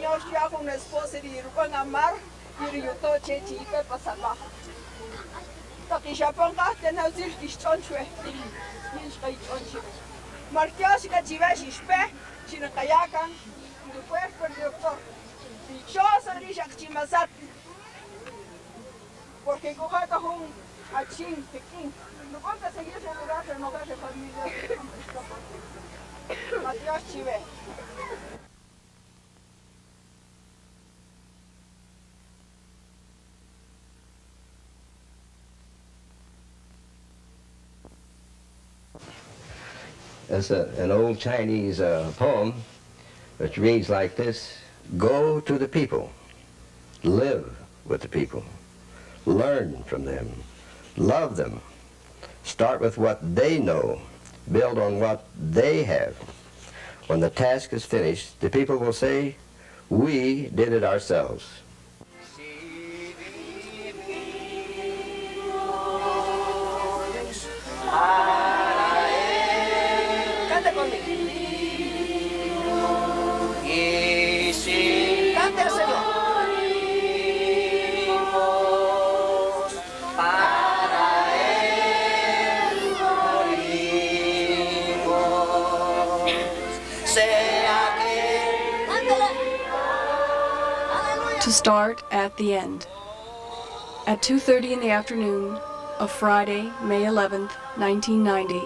años ya con una esposa de Irupang Amar y Ryuto Chechi Ipe Pasama. Takishaponga tenazil Kishonchwe, Kinshkaichonchi. Martias Kachivashi, Chinakayakan, the Puerto for the doctor. Dichosa Rishak Chimasat. Porque cojata home a Chin, Peking. No cuenta seguir su lugar, no cae familia. Matias Chive. That's an old Chinese poem which reads like this: go to the people, live with the people, learn from them, love them, start with what they know, build on what they have. When the task is finished, the people will say, we did it ourselves. To start at the end. At 2:30 in the afternoon of Friday, May 11th, 1990,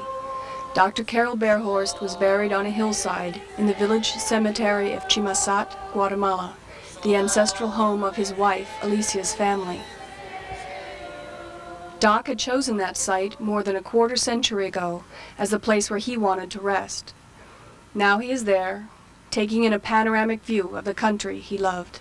Dr. Carroll Behrhorst was buried on a hillside in the village cemetery of Chimasat, Guatemala, the ancestral home of his wife, Alicia's family. Doc had chosen that site more than a quarter century ago as the place where he wanted to rest. Now he is there, taking in a panoramic view of the country he loved.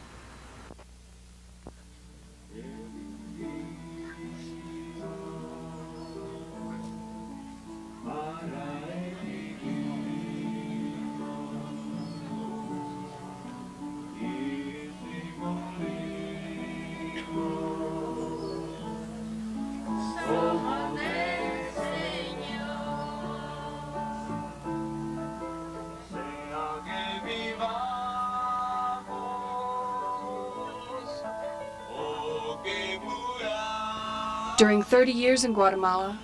During 30 years in Guatemala,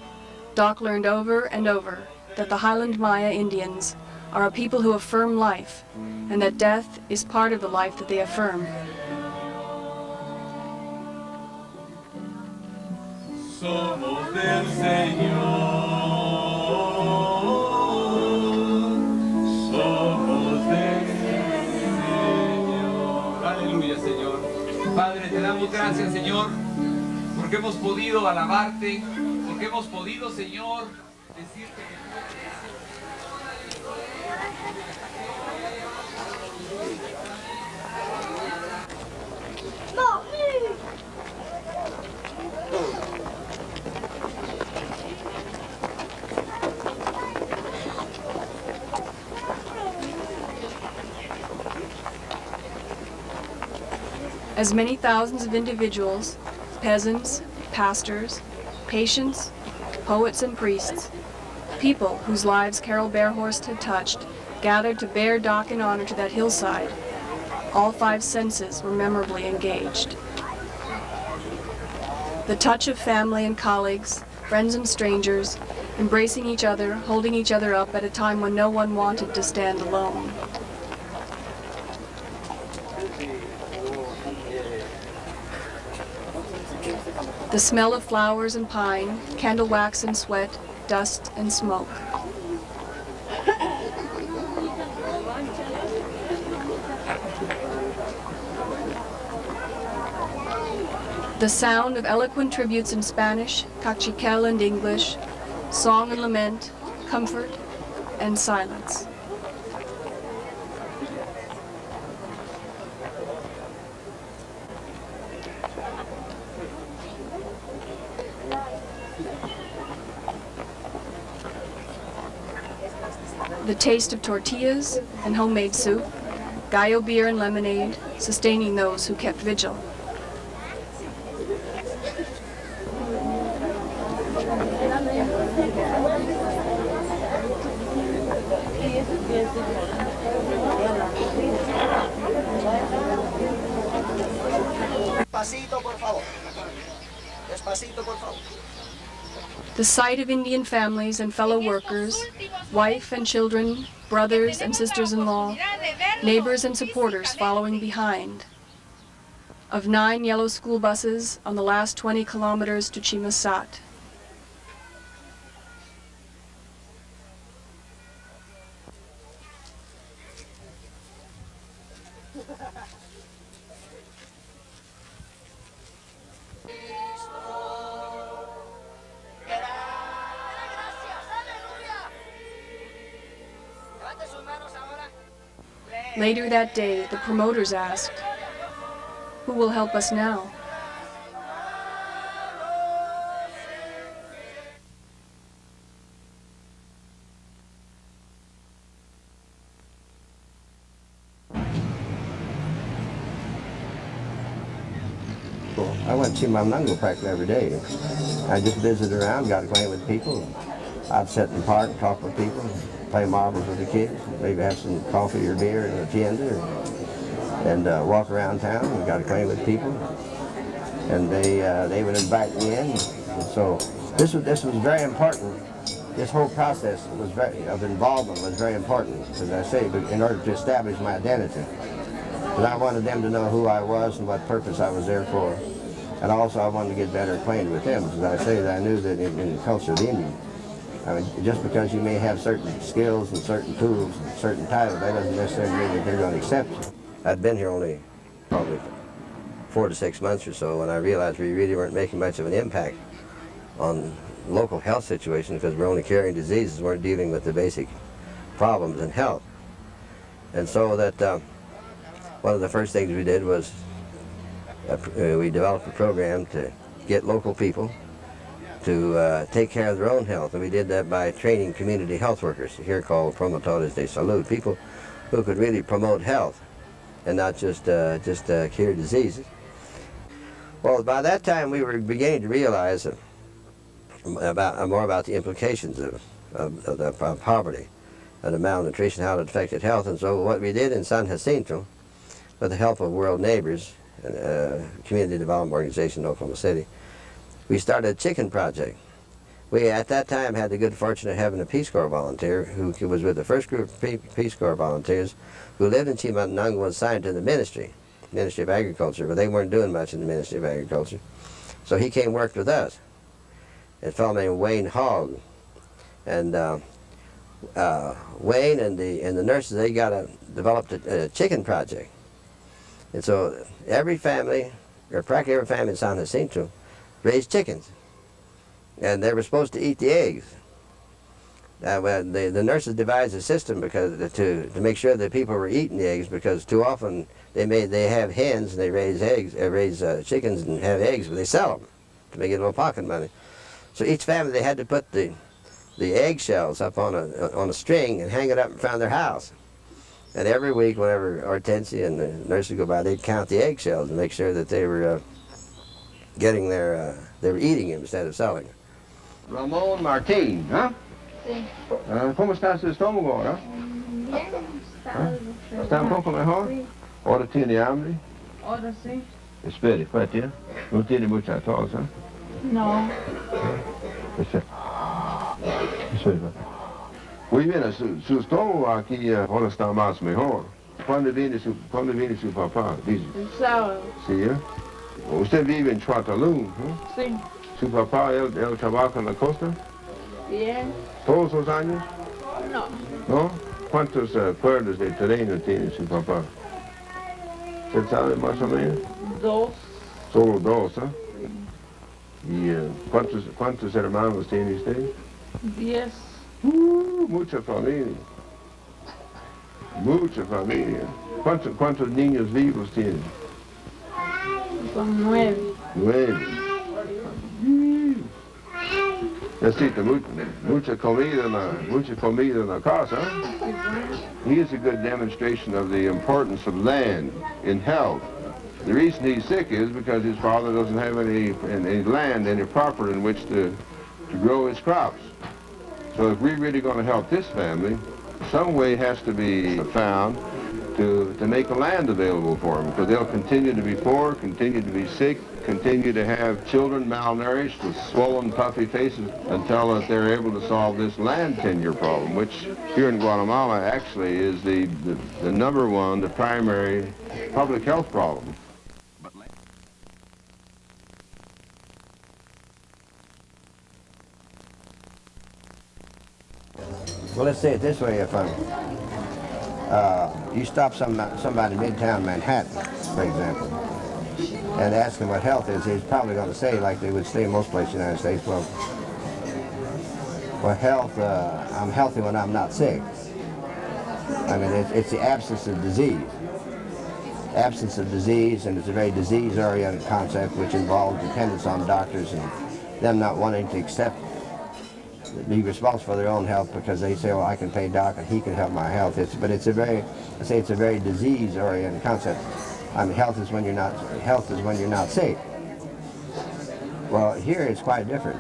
Doc learned over and over that the Highland Maya Indians are a people who affirm life, and that death is part of the life that they affirm. Somos del Señor, somos del Señor. Aleluya, Señor. Padre, te damos gracias, Señor, porque hemos podido alabarte, porque hemos podido, Señor, decirte que As many thousands of individuals, peasants, pastors, patients, poets and priests, people whose lives Carroll Behrhorst had touched, gathered to bear Doc in honor to that hillside. All five senses were memorably engaged. The touch of family and colleagues, friends and strangers, embracing each other, holding each other up at a time when no one wanted to stand alone. The smell of flowers and pine, candle wax and sweat, dust and smoke. The sound of eloquent tributes in Spanish, Kaqchikel and English, song and lament, comfort and silence. The taste of tortillas and homemade soup, gallo beer and lemonade, sustaining those who kept vigil. Despacito, por favor. Despacito, por favor. The sight of Indian families and fellow workers, wife and children, brothers and sisters-in-law, neighbors and supporters following behind. Of 9 yellow school buses on the last 20 kilometers to Chimasat. Later that day, the promoters asked, "Who will help us now?" I went to Chimaltenango practically every day. I just visited around, got acquainted with people. I'd sit in the park and talk with people, play marbles with the kids, maybe have some coffee or beer in the tienda, and walk around town and got acquainted with people. And they would invite me in. And so this was very important. This whole process of involvement was very important, as I say, in order to establish my identity. Because I wanted them to know who I was and what purpose I was there for. And also I wanted to get better acquainted with them, because I say that I knew that in the culture of the Indian, I mean, just because you may have certain skills and certain tools and certain titles, that doesn't necessarily mean that they're going to accept you. I'd been here only probably 4 to 6 months or so when I realized we really weren't making much of an impact on local health situations, because we're only curing diseases, weren't dealing with the basic problems in health. And so that one of the first things we did was we developed a program to get local people to take care of their own health, and we did that by training community health workers, here called promotores de salud, people who could really promote health and not just cure diseases. Well, by that time we were beginning to realize more about the implications of poverty and the malnutrition, how it affected health. And so what we did in San Jacinto, with the help of World Neighbors, a community development organization in Oklahoma City, we started a chicken project. We at that time had the good fortune of having a Peace Corps volunteer who was with the first group of Peace Corps volunteers who lived in Chimaltenango, was assigned to the Ministry of Agriculture, but they weren't doing much in the Ministry of Agriculture. So he came and worked with us. A fellow named Wayne Hogg. And Wayne and the nurses, they developed a chicken project. And so every family, or practically every family in San Jacinto, raised chickens. And they were supposed to eat the eggs. The nurses devised a system because to make sure that people were eating the eggs, because too often they have hens and they raise chickens and have eggs, but they sell them to make a little pocket money. So each family, they had to put the eggshells up on a string and hang it up in front of their house. And every week, whenever Hortensia and the nurses go by, they'd count the eggshells and make sure that they were they were eating them instead of selling them. Ramón Martín, ¿ah? Sí. ¿Cómo está su estómago ahora? Bien, ¿Está un poco mejor? Sí. ¿Ahora tiene hambre? Ahora sí. Espere, espérate, no tiene mucha tos, ¿eh? No. Espere. Muy bien, su estómago aquí ahora está más mejor. ¿Cuándo viene su papá? Dice. El sábado. Sí, ¿eh? Usted vive en Chuatalún, ¿eh? Sí. ¿Su papá, él trabaja en la costa? Bien. ¿Todos los años? No. ¿No? ¿Cuántos pueblos de terreno tiene su papá? ¿Usted sabe más o menos? 2. Solo 2, ¿eh? ¿Y cuántos hermanos tiene usted? 10. Mucha familia. Mucha familia. ¿Cuántos niños vivos tiene? Son 9. 9. Necesita mucha comida en la casa. He is a good demonstration of the importance of land in health. The reason he's sick is because his father doesn't have any land, any proper in which to grow his crops. So if we're really going to help this family, some way has to be found to make the land available for them, because they'll continue to be poor, continue to be sick, continue to have children malnourished with swollen, puffy faces until that they're able to solve this land tenure problem, which here in Guatemala actually is the number one, the primary public health problem. Well, let's say it this way: if you stop somebody in Midtown Manhattan, for example, and ask him what health is, he's probably going to say, like they would say in most places in the United States, well, health, I'm healthy when I'm not sick. I mean, it's the absence of disease. Absence of disease, and it's a very disease-oriented concept which involves dependence on doctors and them not wanting to be responsible for their own health because they say, well, I can pay Doc and he can help my health. But it's a very disease-oriented concept. I mean, health is when you're not sick. Well, here it's quite different.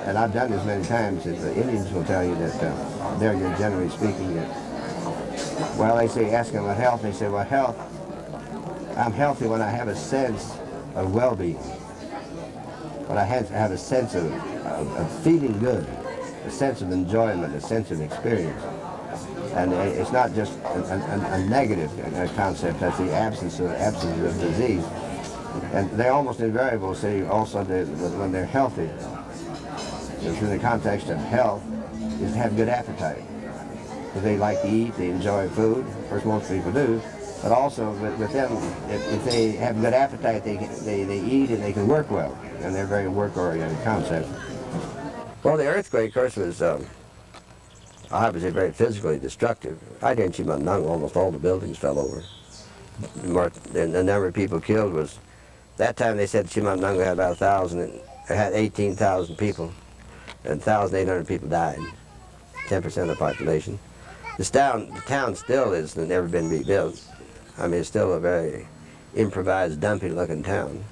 And I've done this many times. The Indians will tell you that they're generally speaking that, well, they say, ask them about health, they say, well, health, I'm healthy when I have a sense of well-being. When I have a sense of feeling good, a sense of enjoyment, a sense of experience. And it's not just a negative concept, that's the absence of disease. And they almost invariably say also that when they're healthy, in the context of health, is to have good appetite. Because they like to eat, they enjoy food, of course most people do, but also with them, if they have good appetite, they eat and they can work well, and they're very work-oriented concepts. Well, the earthquake, of course, was obviously very physically destructive. Right here in Chimaltenango, almost all the buildings fell over. And the number of people killed was, that time they said Chimaltenango had about 1,000, it had 18,000 people, and 1,800 people died, 10% of the population. The town still has never been rebuilt. I mean, it's still a very improvised, dumpy-looking town.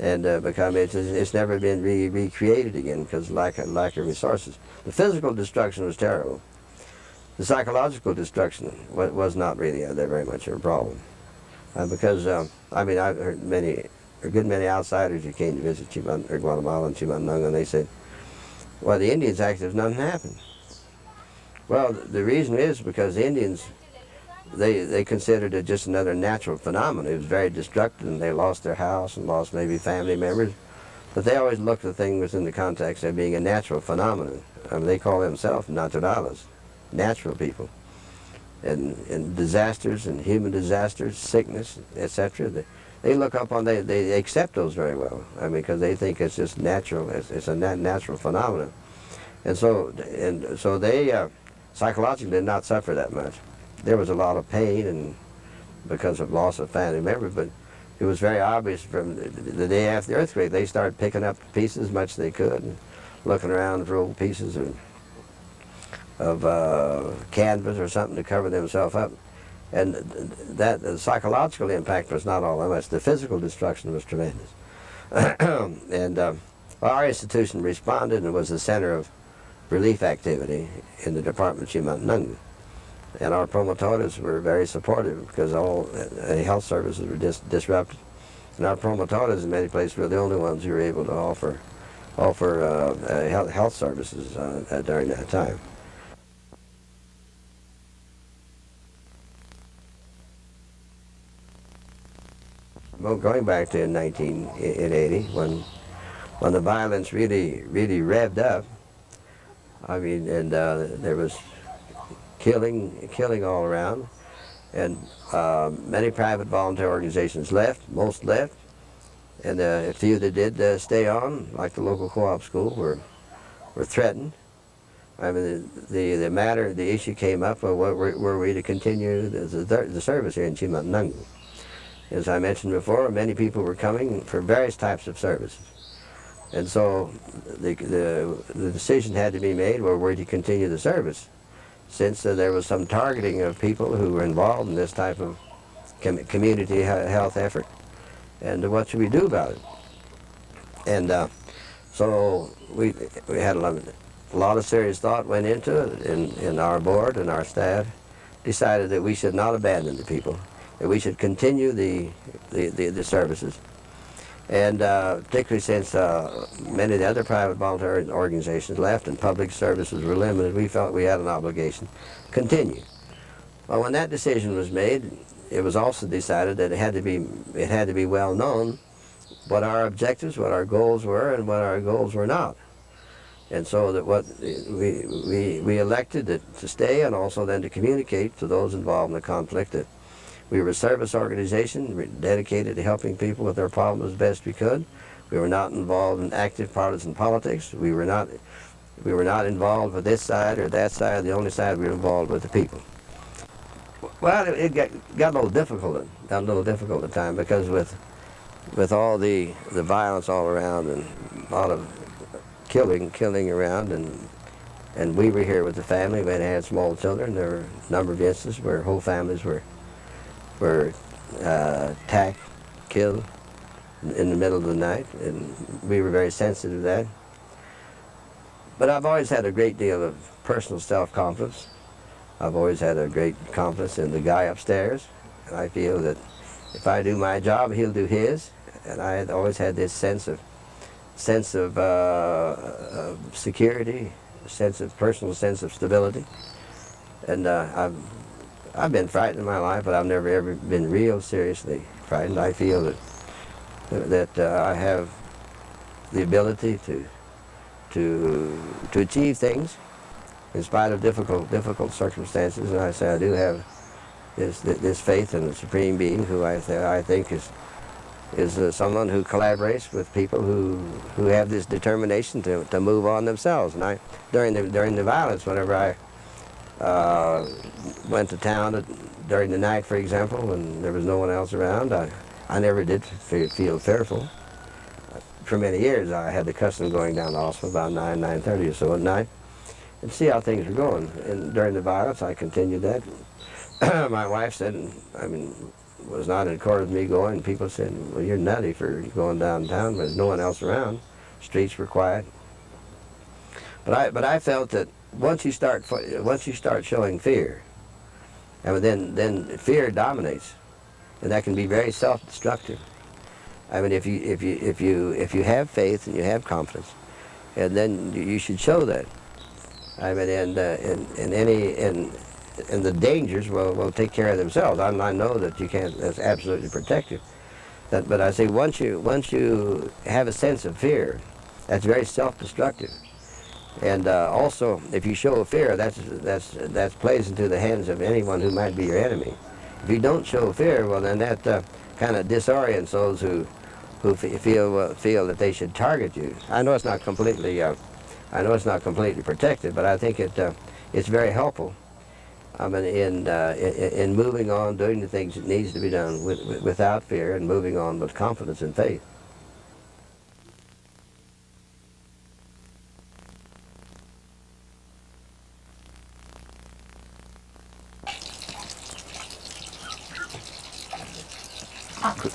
And it's never been recreated again because of lack of resources. The physical destruction was terrible. The psychological destruction was not really very much a problem. Because, I mean, I've heard a good many outsiders who came to visit Guatemala and Chimaltenango, and they said, well, the Indians actually, nothing happened. Well, the reason is because the Indians, they considered it just another natural phenomenon. It was very destructive, and they lost their house and lost maybe family members. But they always looked at things within the context of being a natural phenomenon. I mean, they call themselves naturales, natural people. And disasters and human disasters, sickness, etc. They look up on, they accept those very well. I mean, because they think it's just natural, it's a natural phenomenon. And so they psychologically did not suffer that much. There was a lot of pain and because of loss of family members, but it was very obvious from the day after the earthquake, they started picking up pieces as much as they could and looking around for old pieces of canvas or something to cover themselves up. And the psychological impact was not all that much. The physical destruction was tremendous. And our institution responded and was the center of relief activity in the Department of Chimaltenango. And our promotores were very supportive because all health services were disrupted. And our promotores in many places were the only ones who were able to offer health services during that time. Well, going back to 1980, when the violence really revved up, I mean, and there was killing all around, and many private volunteer organizations left, most left, and a few that did stay on, like the local co-op school, were threatened. I mean, the issue came up of were we to continue the service here in Chimaltenango. As I mentioned before, many people were coming for various types of services. And so the decision had to be made, well, were to continue the service, since there was some targeting of people who were involved in this type of community health effort. And what should we do about it? And so we had a lot of serious thought went into it in our board and our staff. decided that we should not abandon the people, that we should continue the services. And particularly since many of the other private voluntary organizations left and public services were limited, we felt we had an obligation to continue. Well, when that decision was made, it was also decided that it had to be well known what our objectives, what our goals were, and what our goals were not. And so that what we elected to stay, and also then to communicate to those involved in the conflict that we were a service organization dedicated to helping people with their problems as best we could. We were not involved in active partisan politics. We were not involved with this side or that side. The only side we were involved with the people. Well, it got a little difficult at the time, because with all the violence all around and a lot of killing around, and we were here with the family. We had small children. There were a number of instances where whole families were attacked, killed in the middle of the night, and we were very sensitive to that. But I've always had a great deal of personal self-confidence. I've always had a great confidence in the guy upstairs, and I feel that if I do my job, he'll do his. And I had always had this sense of security, personal sense of stability. And I've been frightened in my life, but I've never ever been real seriously frightened. I feel that I have the ability to achieve things in spite of difficult circumstances. And I say I do have this faith in the Supreme Being, who I think is someone who collaborates with people who have this determination to move on themselves. And during the violence, whenever I went to town during the night, for example, when there was no one else around, I never did feel fearful. For many years, I had the custom of going down to the hospital about 9:30 or so at night and see how things were going. And during the violence, I continued that. My wife said, was not in accord with me going. People said, well, you're nutty for going downtown, but there's no one else around. Streets were quiet. But I felt that once you start showing fear, and then fear dominates, and that can be very self-destructive. I mean, if you have faith and you have confidence, and then you should show that. I mean, and the dangers will take care of themselves. I know that you can't. That's absolutely protective. But I say once you have a sense of fear, that's very self-destructive. And also, if you show fear, that plays into the hands of anyone who might be your enemy. If you don't show fear, well, then that kind of disorients those who feel that they should target you. I know it's not completely protected, but I think it's very helpful. I mean, in moving on, doing the things that needs to be done without fear, and moving on with confidence and faith.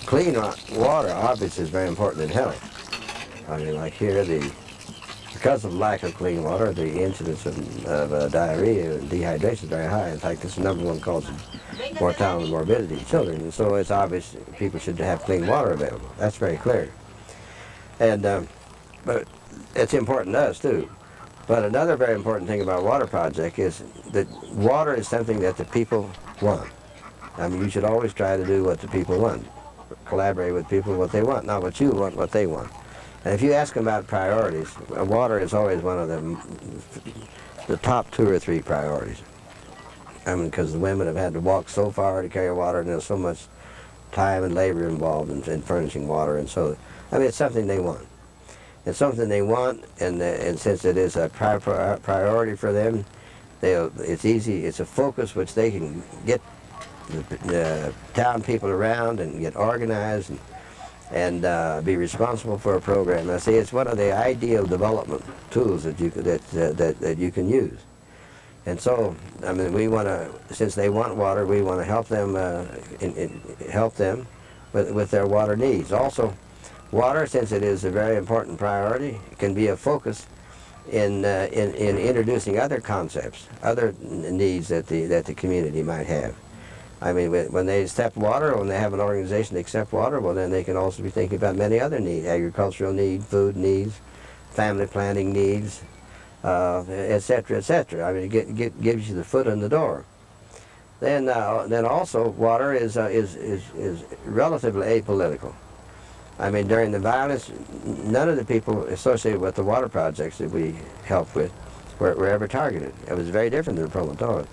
Clean water, obviously, is very important in health. I mean, like here, because of lack of clean water, the incidence of diarrhea and dehydration is very high. In fact, it's the #1 cause of mortality and morbidity in children. And so it's obvious people should have clean water available. That's very clear. And but it's important to us too. But another very important thing about Water Project is that water is something that the people want. I mean, you should always try to do what the people want. Collaborate with people what they want, not what you want, what they want. And if you ask them about priorities, water is always one of the top 2 or 3 priorities. I mean, because the women have had to walk so far to carry water, and there's so much time and labor involved in furnishing water, and so, I mean, it's something they want. It's something they want, and since it is a priority for them, it's easy, it's a focus which they can get the town people around and get organized and be responsible for a program. And I say it's one of the ideal development tools that you can use. And so, I mean, we want to, since they want water, we want to help them with their water needs. Also, water, since it is a very important priority, can be a focus in introducing other concepts, other needs that the community might have. I mean, when they accept water, when they have an organization to accept water, well, then they can also be thinking about many other needs: agricultural needs, food needs, family planning needs, etc., etc. I mean, it gives you the foot in the door. Then also, water is relatively apolitical. I mean, during the violence, none of the people associated with the water projects that we helped with were ever targeted. It was very different than the proletariat.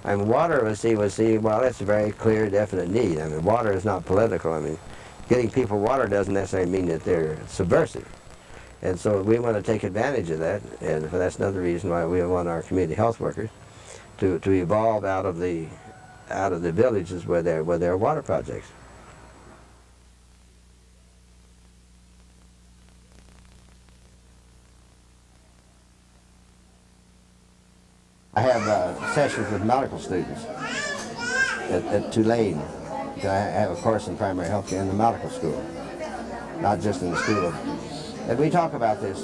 I mean, water was seen, well, that's a very clear, definite need. I mean, water is not political. I mean, getting people water doesn't necessarily mean that they're subversive. And so we want to take advantage of that, and that's another reason why we want our community health workers to evolve out of the villages where there are water projects. I have sessions with medical students at Tulane. I have a course in primary health care in the medical school, not just in the school. And we talk about this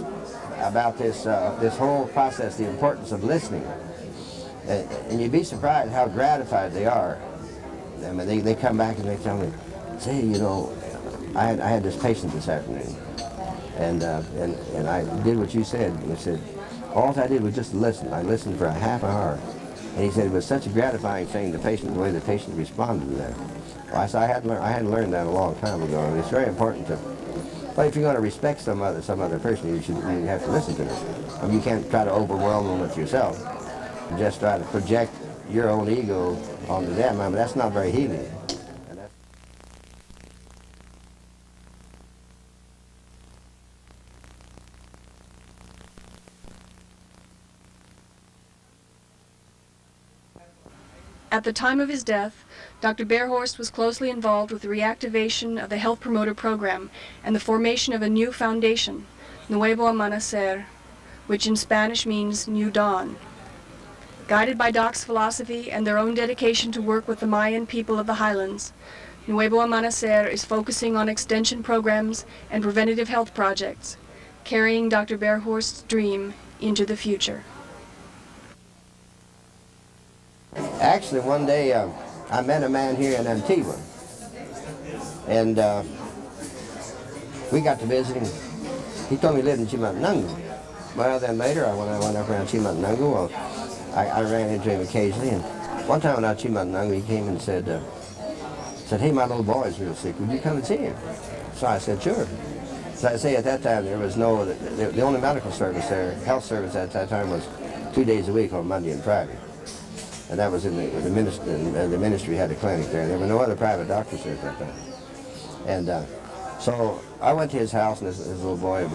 whole process, the importance of listening. And you'd be surprised how gratified they are. I mean, they come back and they tell me, say, you know, I had this patient this afternoon, and I did what you said. And I said, all I did was just listen. I listened for a half hour. And he said it was such a gratifying thing, the way the patient responded to that. Well, I said, I had learned that a long time ago, and it's very important to, but if you're going to respect some other person, you have to listen to them. I mean, you can't try to overwhelm them with yourself. You just try to project your own ego onto them. I mean, that's not very healing. At the time of his death, Dr. Behrhorst was closely involved with the reactivation of the Health Promoter Program and the formation of a new foundation, Nuevo Amanecer, which in Spanish means New Dawn. Guided by Doc's philosophy and their own dedication to work with the Mayan people of the highlands, Nuevo Amanecer is focusing on extension programs and preventative health projects, carrying Dr. Behrhorst's dream into the future. Actually, one day I met a man here in Antigua, and we got to visiting. He told me he lived in Chimaltenango. Well, then later, when I went up around Chimaltenango, well, I ran into him occasionally, and one time when I was in Chimaltenango, he came and said, hey, my little boy's real sick, would you come and see him? So I said, sure. So I say at that time there was the only medical service there, health service at that time was 2 days a week on Monday and Friday. And that was in the ministry had a clinic there. There were no other private doctors there at that time. And so I went to his house, and his little boy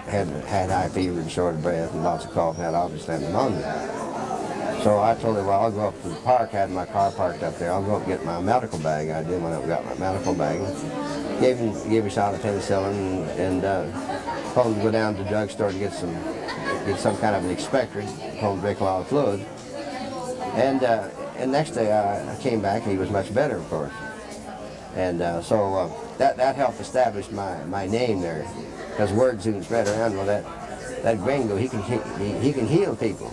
had high fever and short of breath and lots of cough, and had obviously pneumonia. So I told him, well, I'll go up to the park. I had my car parked up there. I'll go up and get my medical bag. I did when I got my medical bag. Gave him a shot of penicillin, and told him to go down to the drugstore to get some kind of an expectorant. Told him to drink a lot of fluid. And next day I came back, and he was much better, of course. And so that helped establish my name there, because word soon spread around. Well, that gringo, he can heal people.